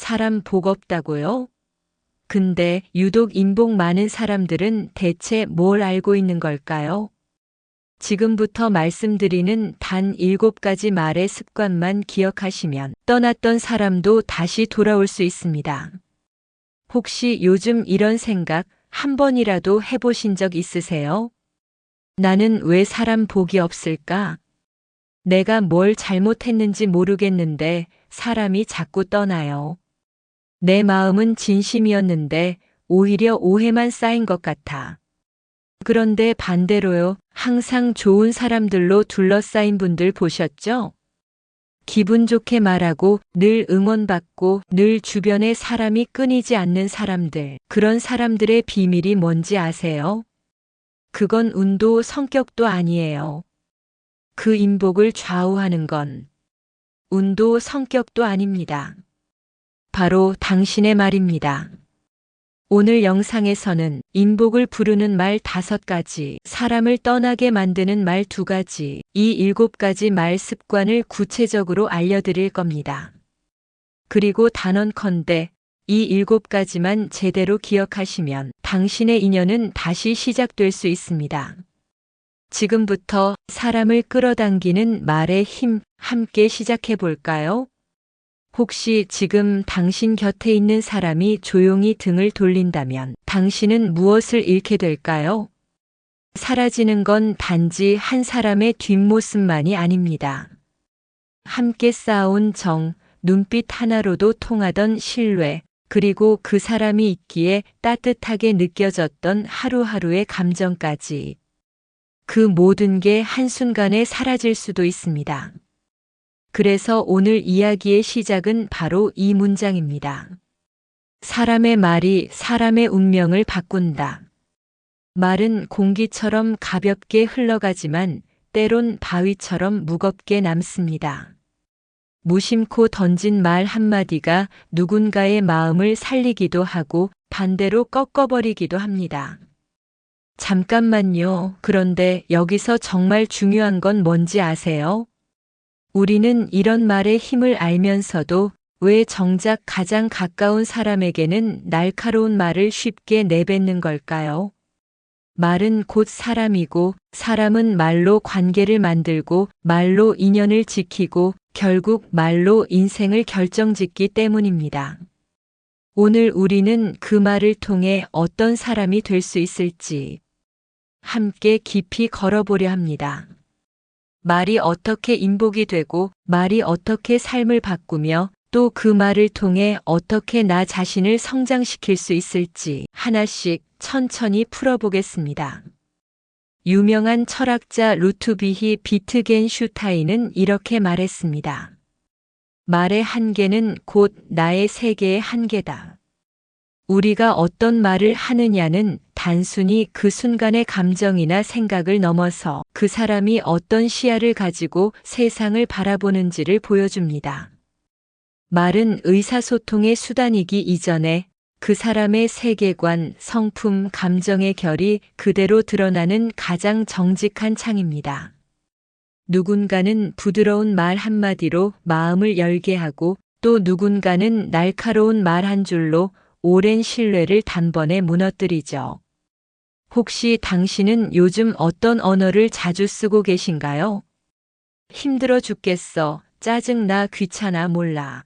사람 복 없다고요? 근데 유독 인복 많은 사람들은 대체 뭘 알고 있는 걸까요? 지금부터 말씀드리는 단 7가지 말의 습관만 기억하시면 떠났던 사람도 다시 돌아올 수 있습니다. 혹시 요즘 이런 생각 한 번이라도 해보신 적 있으세요? 나는 왜 사람 복이 없을까? 내가 뭘 잘못했는지 모르겠는데 사람이 자꾸 떠나요. 내 마음은 진심이었는데 오히려 오해만 쌓인 것 같아. 그런데 반대로요, 항상 좋은 사람들로 둘러싸인 분들 보셨죠? 기분 좋게 말하고 늘 응원받고 늘 주변에 사람이 끊이지 않는 사람들, 그런 사람들의 비밀이 뭔지 아세요? 그건 운도 성격도 아니에요. 그 인복을 좌우하는 건 운도 성격도 아닙니다. 바로 당신의 말입니다. 오늘 영상에서는 인복을 부르는 말 5가지, 사람을 떠나게 만드는 말 2가지, 이 7가지 말 습관을 구체적으로 알려드릴 겁니다. 그리고 단언컨대 이 7가지만 제대로 기억하시면 당신의 인연은 다시 시작될 수 있습니다. 지금부터 사람을 끌어당기는 말의 힘 함께 시작해 볼까요? 혹시 지금 당신 곁에 있는 사람이 조용히 등을 돌린다면 당신은 무엇을 잃게 될까요? 사라지는 건 단지 한 사람의 뒷모습만이 아닙니다. 함께 쌓아온 정, 눈빛 하나로도 통하던 신뢰, 그리고 그 사람이 있기에 따뜻하게 느껴졌던 하루하루의 감정까지. 그 모든 게 한순간에 사라질 수도 있습니다. 그래서 오늘 이야기의 시작은 바로 이 문장입니다. 사람의 말이 사람의 운명을 바꾼다. 말은 공기처럼 가볍게 흘러가지만 때론 바위처럼 무겁게 남습니다. 무심코 던진 말 한마디가 누군가의 마음을 살리기도 하고 반대로 꺾어버리기도 합니다. 잠깐만요. 그런데 여기서 정말 중요한 건 뭔지 아세요? 우리는 이런 말의 힘을 알면서도 왜 정작 가장 가까운 사람에게는 날카로운 말을 쉽게 내뱉는 걸까요? 말은 곧 사람이고 사람은 말로 관계를 만들고 말로 인연을 지키고 결국 말로 인생을 결정짓기 때문입니다. 오늘 우리는 그 말을 통해 어떤 사람이 될 수 있을지 함께 깊이 걸어보려 합니다. 말이 어떻게 인복이 되고 말이 어떻게 삶을 바꾸며 또 그 말을 통해 어떻게 나 자신을 성장시킬 수 있을지 하나씩 천천히 풀어보겠습니다. 유명한 철학자 루트비히 비트겐슈타인은 이렇게 말했습니다. 말의 한계는 곧 나의 세계의 한계다. 우리가 어떤 말을 하느냐는 단순히 그 순간의 감정이나 생각을 넘어서 그 사람이 어떤 시야를 가지고 세상을 바라보는지를 보여줍니다. 말은 의사소통의 수단이기 이전에 그 사람의 세계관, 성품, 감정의 결이 그대로 드러나는 가장 정직한 창입니다. 누군가는 부드러운 말 한마디로 마음을 열게 하고 또 누군가는 날카로운 말 한 줄로 오랜 신뢰를 단번에 무너뜨리죠. 혹시 당신은 요즘 어떤 언어를 자주 쓰고 계신가요? 힘들어 죽겠어, 짜증나, 귀찮아, 몰라.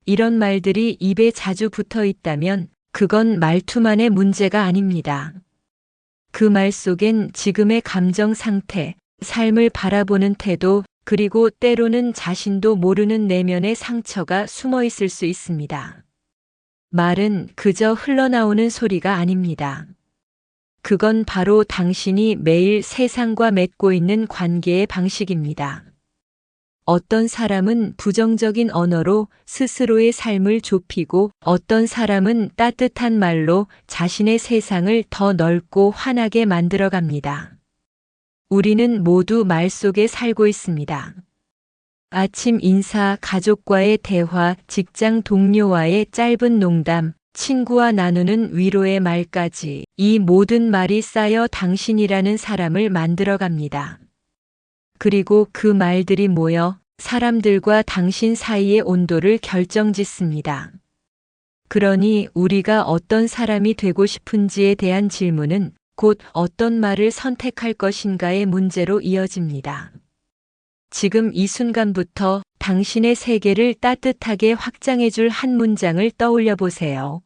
이런 말들이 입에 자주 붙어 있다면 그건 말투만의 문제가 아닙니다. 그 말 속엔 지금의 감정 상태, 삶을 바라보는 태도, 그리고 때로는 자신도 모르는 내면의 상처가 숨어 있을 수 있습니다. 말은 그저 흘러나오는 소리가 아닙니다. 그건 바로 당신이 매일 세상과 맺고 있는 관계의 방식입니다. 어떤 사람은 부정적인 언어로 스스로의 삶을 좁히고 어떤 사람은 따뜻한 말로 자신의 세상을 더 넓고 환하게 만들어갑니다. 우리는 모두 말 속에 살고 있습니다. 아침 인사, 가족과의 대화, 직장 동료와의 짧은 농담, 친구와 나누는 위로의 말까지 이 모든 말이 쌓여 당신이라는 사람을 만들어갑니다. 그리고 그 말들이 모여 사람들과 당신 사이의 온도를 결정짓습니다. 그러니 우리가 어떤 사람이 되고 싶은지에 대한 질문은 곧 어떤 말을 선택할 것인가의 문제로 이어집니다. 지금 이 순간부터 당신의 세계를 따뜻하게 확장해 줄 한 문장을 떠올려 보세요.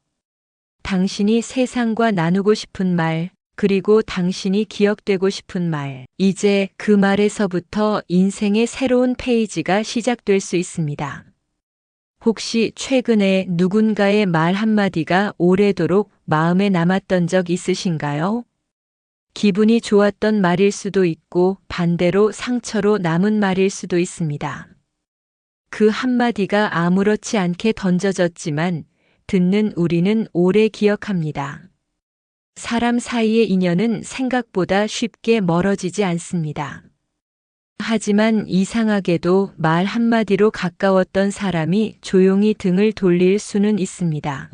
당신이 세상과 나누고 싶은 말, 그리고 당신이 기억되고 싶은 말. 이제 그 말에서부터 인생의 새로운 페이지가 시작될 수 있습니다. 혹시 최근에 누군가의 말 한마디가 오래도록 마음에 남았던 적 있으신가요? 기분이 좋았던 말일 수도 있고 반대로 상처로 남은 말일 수도 있습니다. 그 한마디가 아무렇지 않게 던져졌지만 듣는 우리는 오래 기억합니다. 사람 사이의 인연은 생각보다 쉽게 멀어지지 않습니다. 하지만 이상하게도 말 한마디로 가까웠던 사람이 조용히 등을 돌릴 수는 있습니다.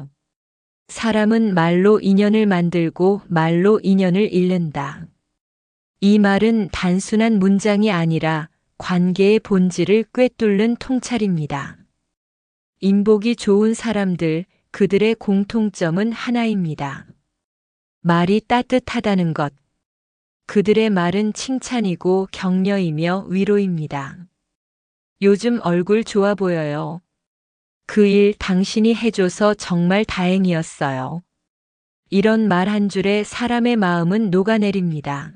사람은 말로 인연을 만들고 말로 인연을 잃는다. 이 말은 단순한 문장이 아니라 관계의 본질을 꿰뚫는 통찰입니다. 인복이 좋은 사람들, 그들의 공통점은 하나입니다. 말이 따뜻하다는 것. 그들의 말은 칭찬이고 격려이며 위로입니다. 요즘 얼굴 좋아 보여요. 그 일 당신이 해줘서 정말 다행이었어요. 이런 말 한 줄에 사람의 마음은 녹아내립니다.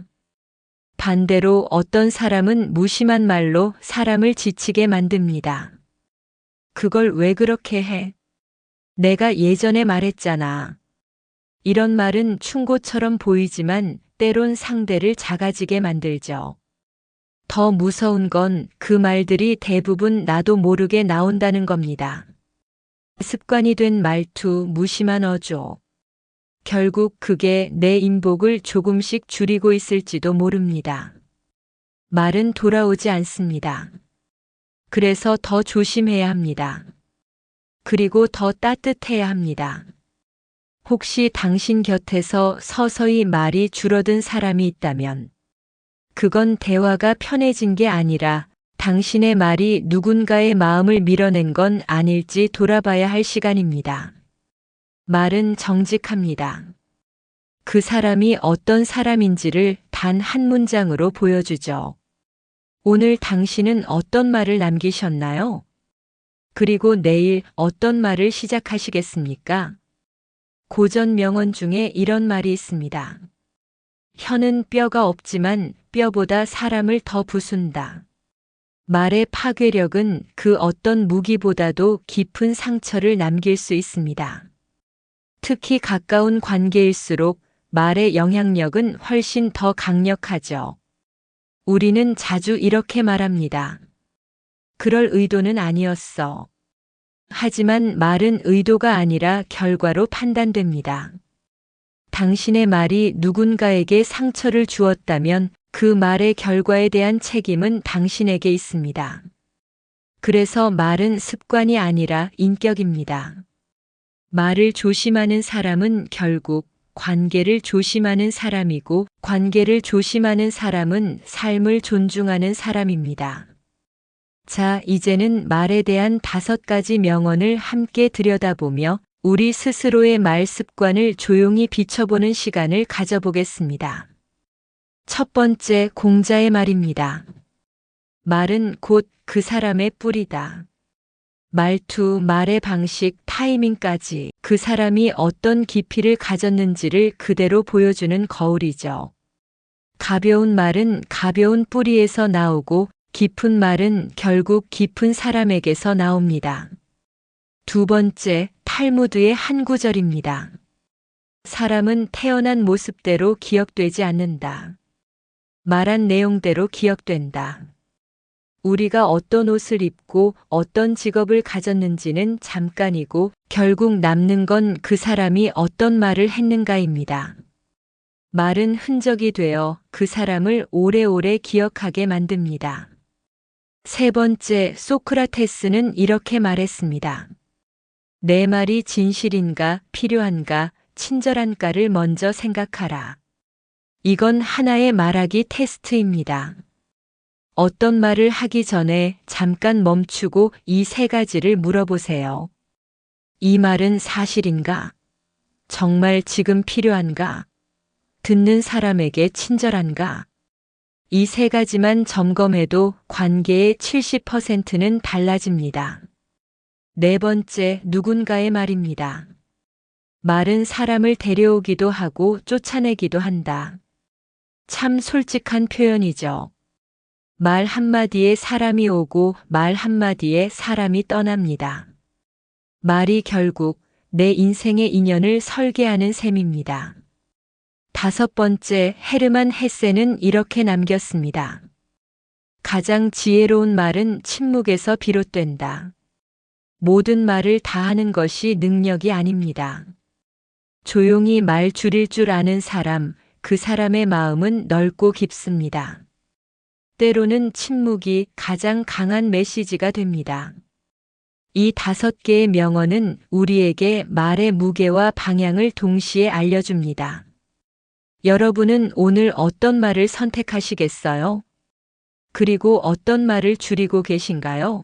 반대로 어떤 사람은 무심한 말로 사람을 지치게 만듭니다. 그걸 왜 그렇게 해? 내가 예전에 말했잖아. 이런 말은 충고처럼 보이지만 때론 상대를 작아지게 만들죠. 더 무서운 건 그 말들이 대부분 나도 모르게 나온다는 겁니다. 습관이 된 말투, 무심한 어조. 결국 그게 내 인복을 조금씩 줄이고 있을지도 모릅니다. 말은 돌아오지 않습니다. 그래서 더 조심해야 합니다. 그리고 더 따뜻해야 합니다. 혹시 당신 곁에서 서서히 말이 줄어든 사람이 있다면 그건 대화가 편해진 게 아니라 당신의 말이 누군가의 마음을 밀어낸 건 아닐지 돌아봐야 할 시간입니다. 말은 정직합니다. 그 사람이 어떤 사람인지를 단 한 문장으로 보여주죠. 오늘 당신은 어떤 말을 남기셨나요? 그리고 내일 어떤 말을 시작하시겠습니까? 고전 명언 중에 이런 말이 있습니다. 혀는 뼈가 없지만 뼈보다 사람을 더 부순다. 말의 파괴력은 그 어떤 무기보다도 깊은 상처를 남길 수 있습니다. 특히 가까운 관계일수록 말의 영향력은 훨씬 더 강력하죠. 우리는 자주 이렇게 말합니다. 그럴 의도는 아니었어. 하지만 말은 의도가 아니라 결과로 판단됩니다. 당신의 말이 누군가에게 상처를 주었다면 그 말의 결과에 대한 책임은 당신에게 있습니다. 그래서 말은 습관이 아니라 인격입니다. 말을 조심하는 사람은 결국 관계를 조심하는 사람이고 관계를 조심하는 사람은 삶을 존중하는 사람입니다. 자, 이제는 말에 대한 5가지 명언을 함께 들여다보며 우리 스스로의 말 습관을 조용히 비춰보는 시간을 가져보겠습니다. 첫 번째, 공자의 말입니다. 말은 곧 그 사람의 뿌리다. 말투, 말의 방식, 타이밍까지 그 사람이 어떤 깊이를 가졌는지를 그대로 보여주는 거울이죠. 가벼운 말은 가벼운 뿌리에서 나오고 깊은 말은 결국 깊은 사람에게서 나옵니다. 두 번째, 탈무드의 한 구절입니다. 사람은 태어난 모습대로 기억되지 않는다. 말한 내용대로 기억된다. 우리가 어떤 옷을 입고 어떤 직업을 가졌는지는 잠깐이고 결국 남는 건 그 사람이 어떤 말을 했는가입니다. 말은 흔적이 되어 그 사람을 오래오래 기억하게 만듭니다. 세 번째, 소크라테스는 이렇게 말했습니다. 내 말이 진실인가, 필요한가, 친절한가를 먼저 생각하라. 이건 하나의 말하기 테스트입니다. 어떤 말을 하기 전에 잠깐 멈추고 이 3가지를 물어보세요. 이 말은 사실인가? 정말 지금 필요한가? 듣는 사람에게 친절한가? 이 세 가지만 점검해도 관계의 70%는 달라집니다. 네 번째, 누군가의 말입니다. 말은 사람을 데려오기도 하고 쫓아내기도 한다. 참 솔직한 표현이죠. 말 한마디에 사람이 오고 말 한마디에 사람이 떠납니다. 말이 결국 내 인생의 인연을 설계하는 셈입니다. 다섯 번째, 헤르만 헤세는 이렇게 남겼습니다. 가장 지혜로운 말은 침묵에서 비롯된다. 모든 말을 다 하는 것이 능력이 아닙니다. 조용히 말 줄일 줄 아는 사람, 그 사람의 마음은 넓고 깊습니다. 때로는 침묵이 가장 강한 메시지가 됩니다. 이 5개의 명언은 우리에게 말의 무게와 방향을 동시에 알려줍니다. 여러분은 오늘 어떤 말을 선택하시겠어요? 그리고 어떤 말을 줄이고 계신가요?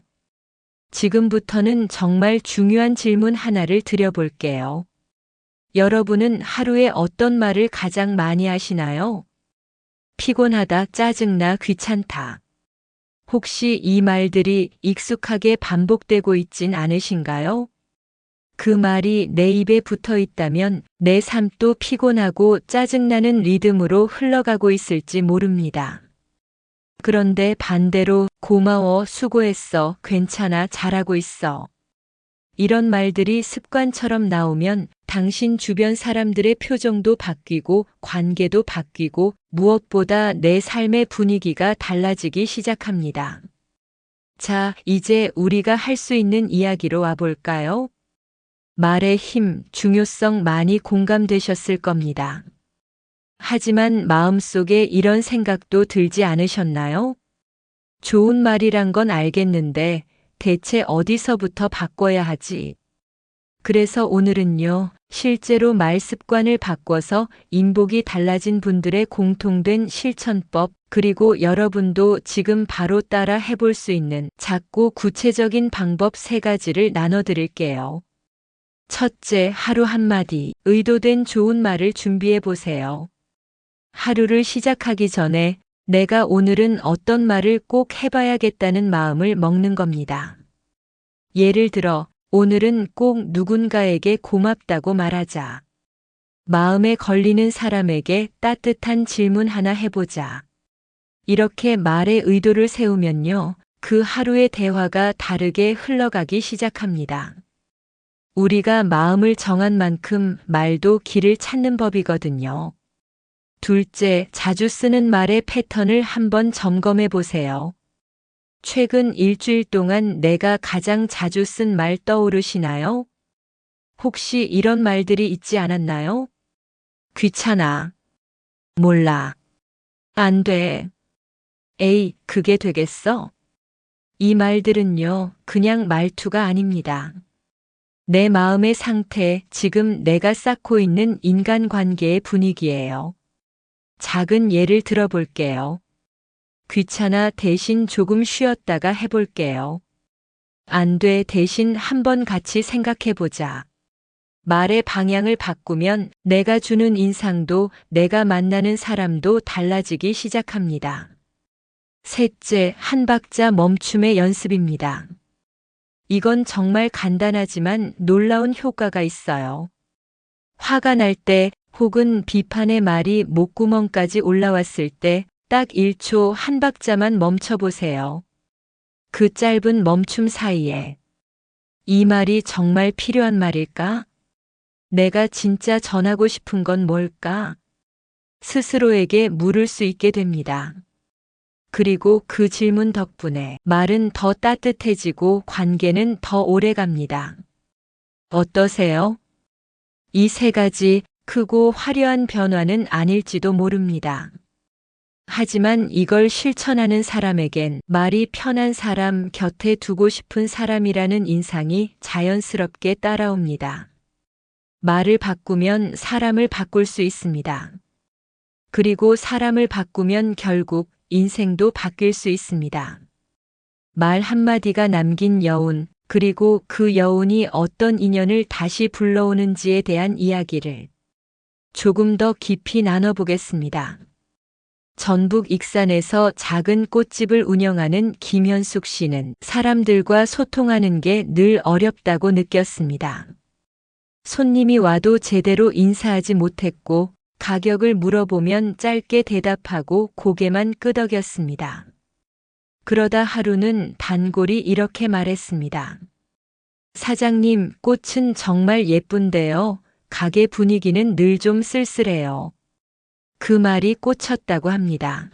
지금부터는 정말 중요한 질문 하나를 드려볼게요. 여러분은 하루에 어떤 말을 가장 많이 하시나요? 피곤하다, 짜증나, 귀찮다. 혹시 이 말들이 익숙하게 반복되고 있진 않으신가요? 그 말이 내 입에 붙어 있다면 내 삶도 피곤하고 짜증나는 리듬으로 흘러가고 있을지 모릅니다. 그런데 반대로 고마워, 수고했어, 괜찮아, 잘하고 있어. 이런 말들이 습관처럼 나오면 당신 주변 사람들의 표정도 바뀌고 관계도 바뀌고 무엇보다 내 삶의 분위기가 달라지기 시작합니다. 자, 이제 우리가 할 수 있는 이야기로 와볼까요? 말의 힘, 중요성 많이 공감되셨을 겁니다. 하지만 마음속에 이런 생각도 들지 않으셨나요? 좋은 말이란 건 알겠는데 대체 어디서부터 바꿔야 하지? 그래서 오늘은요, 실제로 말 습관을 바꿔서 인복이 달라진 분들의 공통된 실천법, 그리고 여러분도 지금 바로 따라 해볼 수 있는 작고 구체적인 방법 3가지를 나눠드릴게요. 첫째, 하루 한마디, 의도된 좋은 말을 준비해 보세요. 하루를 시작하기 전에 내가 오늘은 어떤 말을 꼭 해봐야겠다는 마음을 먹는 겁니다. 예를 들어, 오늘은 꼭 누군가에게 고맙다고 말하자. 마음에 걸리는 사람에게 따뜻한 질문 하나 해보자. 이렇게 말의 의도를 세우면요, 그 하루의 대화가 다르게 흘러가기 시작합니다. 우리가 마음을 정한 만큼 말도 길을 찾는 법이거든요. 둘째, 자주 쓰는 말의 패턴을 한번 점검해 보세요. 최근 일주일 동안 내가 가장 자주 쓴 말 떠오르시나요? 혹시 이런 말들이 있지 않았나요? 귀찮아. 몰라. 안 돼. 에이, 그게 되겠어? 이 말들은요, 그냥 말투가 아닙니다. 내 마음의 상태, 지금 내가 쌓고 있는 인간관계의 분위기예요. 작은 예를 들어볼게요. 귀찮아 대신 조금 쉬었다가 해볼게요. 안 돼 대신 한번 같이 생각해보자. 말의 방향을 바꾸면 내가 주는 인상도 내가 만나는 사람도 달라지기 시작합니다. 셋째, 한 박자 멈춤의 연습입니다. 이건 정말 간단하지만 놀라운 효과가 있어요. 화가 날 때 혹은 비판의 말이 목구멍까지 올라왔을 때 딱 1초 한 박자만 멈춰보세요. 그 짧은 멈춤 사이에 이 말이 정말 필요한 말일까? 내가 진짜 전하고 싶은 건 뭘까? 스스로에게 물을 수 있게 됩니다. 그리고 그 질문 덕분에 말은 더 따뜻해지고 관계는 더 오래 갑니다. 어떠세요? 이 3가지 크고 화려한 변화는 아닐지도 모릅니다. 하지만 이걸 실천하는 사람에겐 말이 편한 사람, 곁에 두고 싶은 사람이라는 인상이 자연스럽게 따라옵니다. 말을 바꾸면 사람을 바꿀 수 있습니다. 그리고 사람을 바꾸면 결국 인생도 바뀔 수 있습니다. 말 한마디가 남긴 여운, 그리고 그 여운이 어떤 인연을 다시 불러오는지에 대한 이야기를 조금 더 깊이 나눠보겠습니다. 전북 익산에서 작은 꽃집을 운영하는 김현숙 씨는 사람들과 소통하는 게 늘 어렵다고 느꼈습니다. 손님이 와도 제대로 인사하지 못했고 가격을 물어보면 짧게 대답하고 고개만 끄덕였습니다. 그러다 하루는 단골이 이렇게 말했습니다. 사장님, 꽃은 정말 예쁜데요. 가게 분위기는 늘 좀 쓸쓸해요. 그 말이 꽂혔다고 합니다.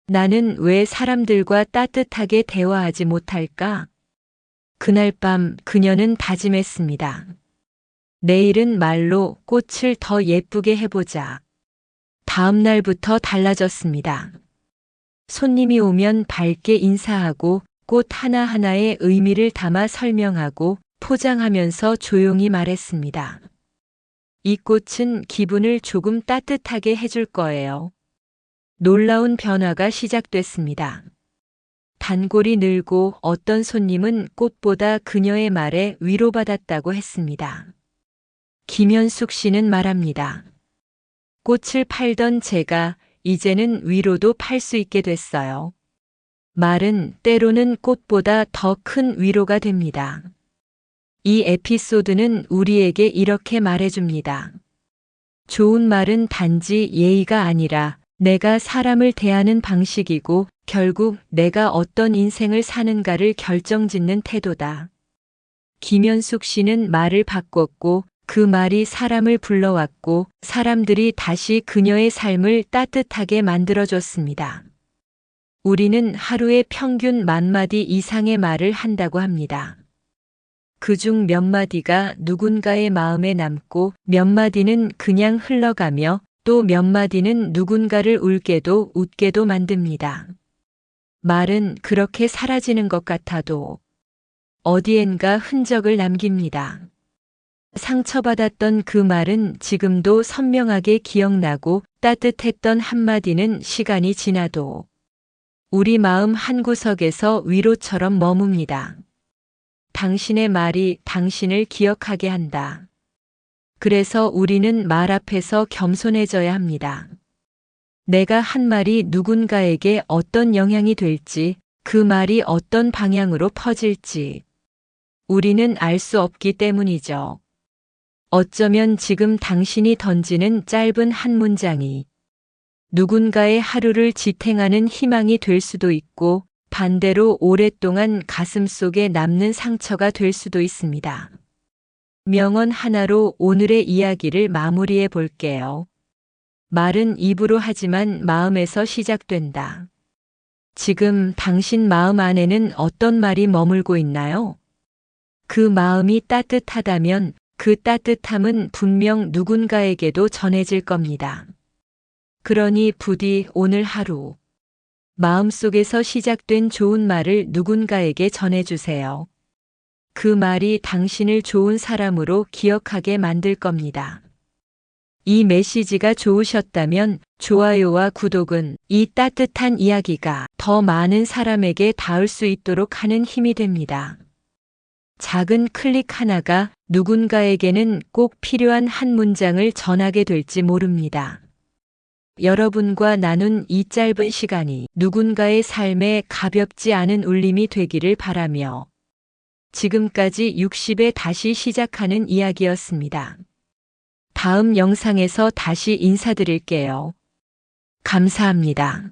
나는 왜 사람들과 따뜻하게 대화하지 못할까? 그날 밤 그녀는 다짐했습니다. 내일은 말로 꽃을 더 예쁘게 해보자. 다음 날부터 달라졌습니다. 손님이 오면 밝게 인사하고 꽃 하나하나의 의미를 담아 설명하고 포장하면서 조용히 말했습니다. 이 꽃은 기분을 조금 따뜻하게 해줄 거예요. 놀라운 변화가 시작됐습니다. 단골이 늘고 어떤 손님은 꽃보다 그녀의 말에 위로받았다고 했습니다. 김현숙 씨는 말합니다. 꽃을 팔던 제가 이제는 위로도 팔 수 있게 됐어요. 말은 때로는 꽃보다 더 큰 위로가 됩니다. 이 에피소드는 우리에게 이렇게 말해줍니다. 좋은 말은 단지 예의가 아니라 내가 사람을 대하는 방식이고 결국 내가 어떤 인생을 사는가를 결정짓는 태도다. 김현숙 씨는 말을 바꿨고 그 말이 사람을 불러왔고 사람들이 다시 그녀의 삶을 따뜻하게 만들어줬습니다. 우리는 하루에 평균 10,000마디 이상의 말을 한다고 합니다. 그중 몇 마디가 누군가의 마음에 남고 몇 마디는 그냥 흘러가며 또 몇 마디는 누군가를 울게도 웃게도 만듭니다. 말은 그렇게 사라지는 것 같아도 어디엔가 흔적을 남깁니다. 상처받았던 그 말은 지금도 선명하게 기억나고 따뜻했던 한마디는 시간이 지나도 우리 마음 한구석에서 위로처럼 머뭅니다. 당신의 말이 당신을 기억하게 한다. 그래서 우리는 말 앞에서 겸손해져야 합니다. 내가 한 말이 누군가에게 어떤 영향이 될지, 그 말이 어떤 방향으로 퍼질지 우리는 알 수 없기 때문이죠. 어쩌면 지금 당신이 던지는 짧은 한 문장이 누군가의 하루를 지탱하는 희망이 될 수도 있고 반대로 오랫동안 가슴속에 남는 상처가 될 수도 있습니다. 명언 하나로 오늘의 이야기를 마무리해 볼게요. 말은 입으로 하지만 마음에서 시작된다. 지금 당신 마음 안에는 어떤 말이 머물고 있나요? 그 마음이 따뜻하다면 그 따뜻함은 분명 누군가에게도 전해질 겁니다. 그러니 부디 오늘 하루 마음속에서 시작된 좋은 말을 누군가에게 전해주세요. 그 말이 당신을 좋은 사람으로 기억하게 만들 겁니다. 이 메시지가 좋으셨다면 좋아요와 구독은 이 따뜻한 이야기가 더 많은 사람에게 닿을 수 있도록 하는 힘이 됩니다. 작은 클릭 하나가 누군가에게는 꼭 필요한 한 문장을 전하게 될지 모릅니다. 여러분과 나눈 이 짧은 시간이 누군가의 삶에 가볍지 않은 울림이 되기를 바라며 지금까지 60에 다시 시작하는 이야기였습니다. 다음 영상에서 다시 인사드릴게요. 감사합니다.